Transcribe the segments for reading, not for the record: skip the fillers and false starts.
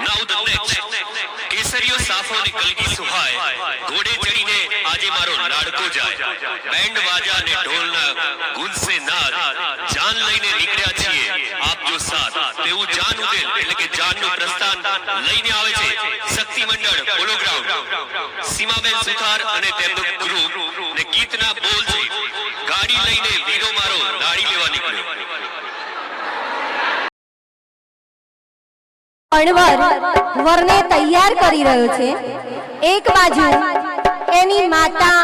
now the next કેસરીયો સાફો ને કલગી સુહાય ઘોડે ચડીને આજે મારો લાડકો જાય બેન્ડ વાજા અને ઢોલના ગુંજ સે નાદ જાન લઈને નીકળ્યા છીએ આપજો સાથ તેવું જાન ઉદેલ એટલે કે જાનનું પ્રસ્થાન લઈને આવે છે શક્તિ મંડળ પોલો ગ્રાઉન્ડ સીમાબેન સુથાર અને તેમનું ગ્રુપ ને ગીતના બોલ છે ગાડી લઈને વીરો મારો દાડી લેવા નીકળ્યો અણવર વરને તૈયાર કરી રહ્યો છે એક બાજુ એની માતા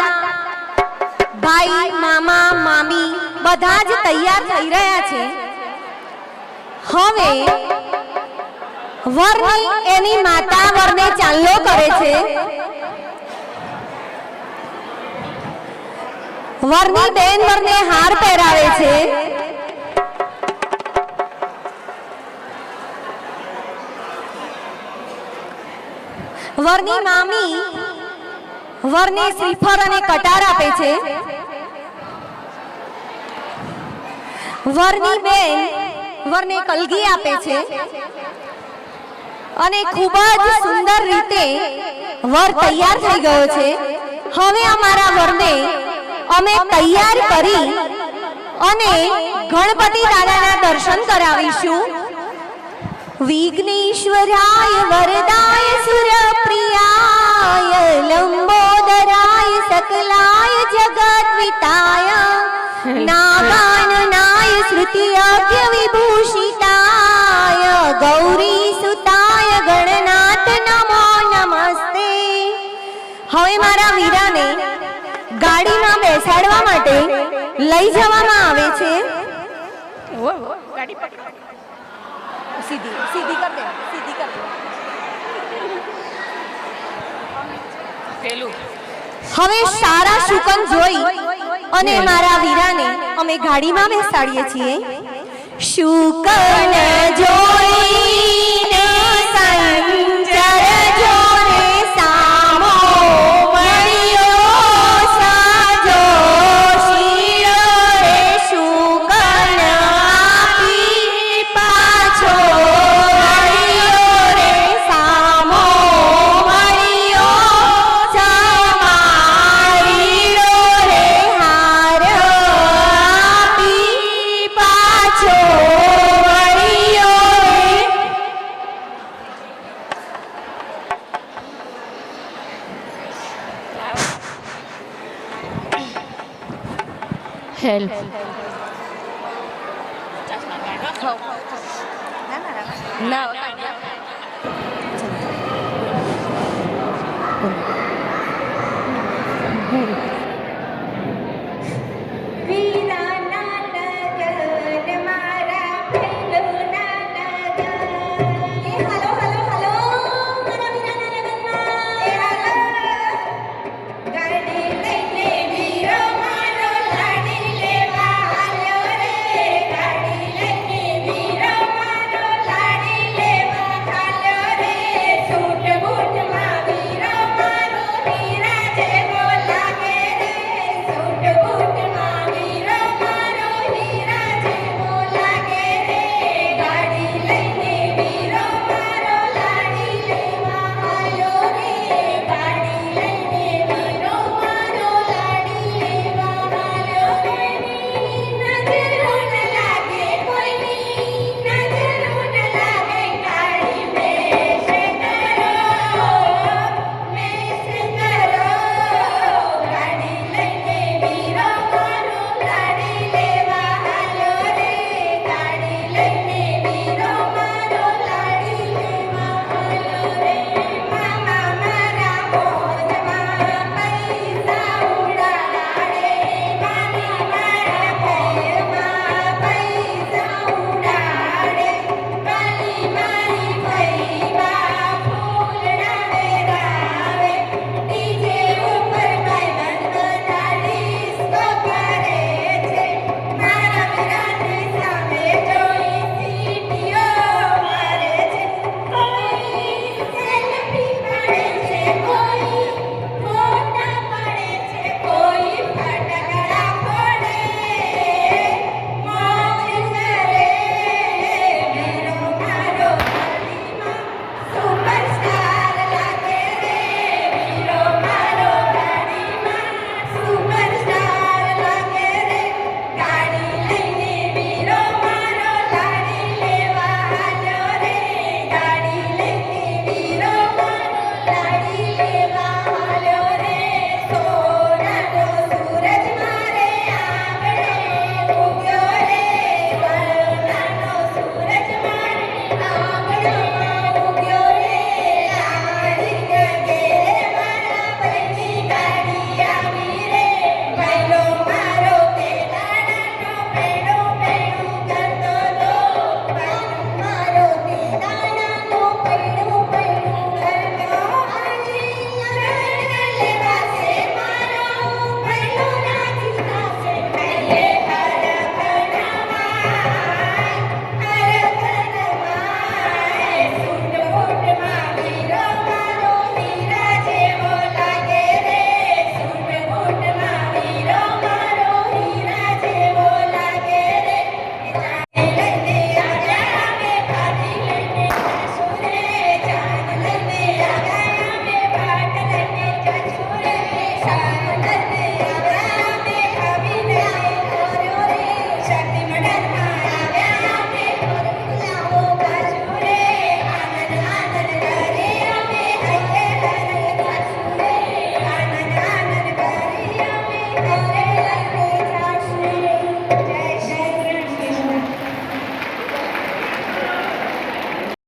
ભાઈ મામા મામી બધા જ તૈયાર થઈ રહ્યા છે હવે વરની એની માતા વરને ચાંદલો કરે છે વરની બેન વરને હાર પહેરાવે છે વરની મામી વરને શ્રીફળ અને કટાર આપે છે વરની બેન વરને કલગી આપે છે અને ખૂબ જ સુંદર રીતે વર તૈયાર થઈ ગયો છે હવે અમારા વરને અમે તૈયાર કરી અને ગણપતિ દાદાના દર્શન કરાવીશું વિઘ્નેશ્વરાય વરદાય સુરપ્રિયાય લંબોદરાય સકલાય જગદ્વિતાય નાગાનનાય શ્રુતિયજ્ઞ વિભૂષિતાય ગૌરી સુતાય ગણનાથ નમો નમસ્તે હવે મારા વીરાને ગાડીમાં બેસાડવા માટે લઈ જવામાં આવે છે ગાડી પકડો सीधी सीधी कर दे सीधी कर दे હવે સારા શુકન જોઈ અને મારા વીરાને અમે ગાડીમાં બેસાડીએ છીએ શુકન જોઈને સંચર જોને સામો મળ્યો સાજો શીરો રે શુકન આપી પાછો મળ્યો રે સામો મળ્યો ચમારીડો રે હાર આપી પાછો મળ્યો હેલ્પ ના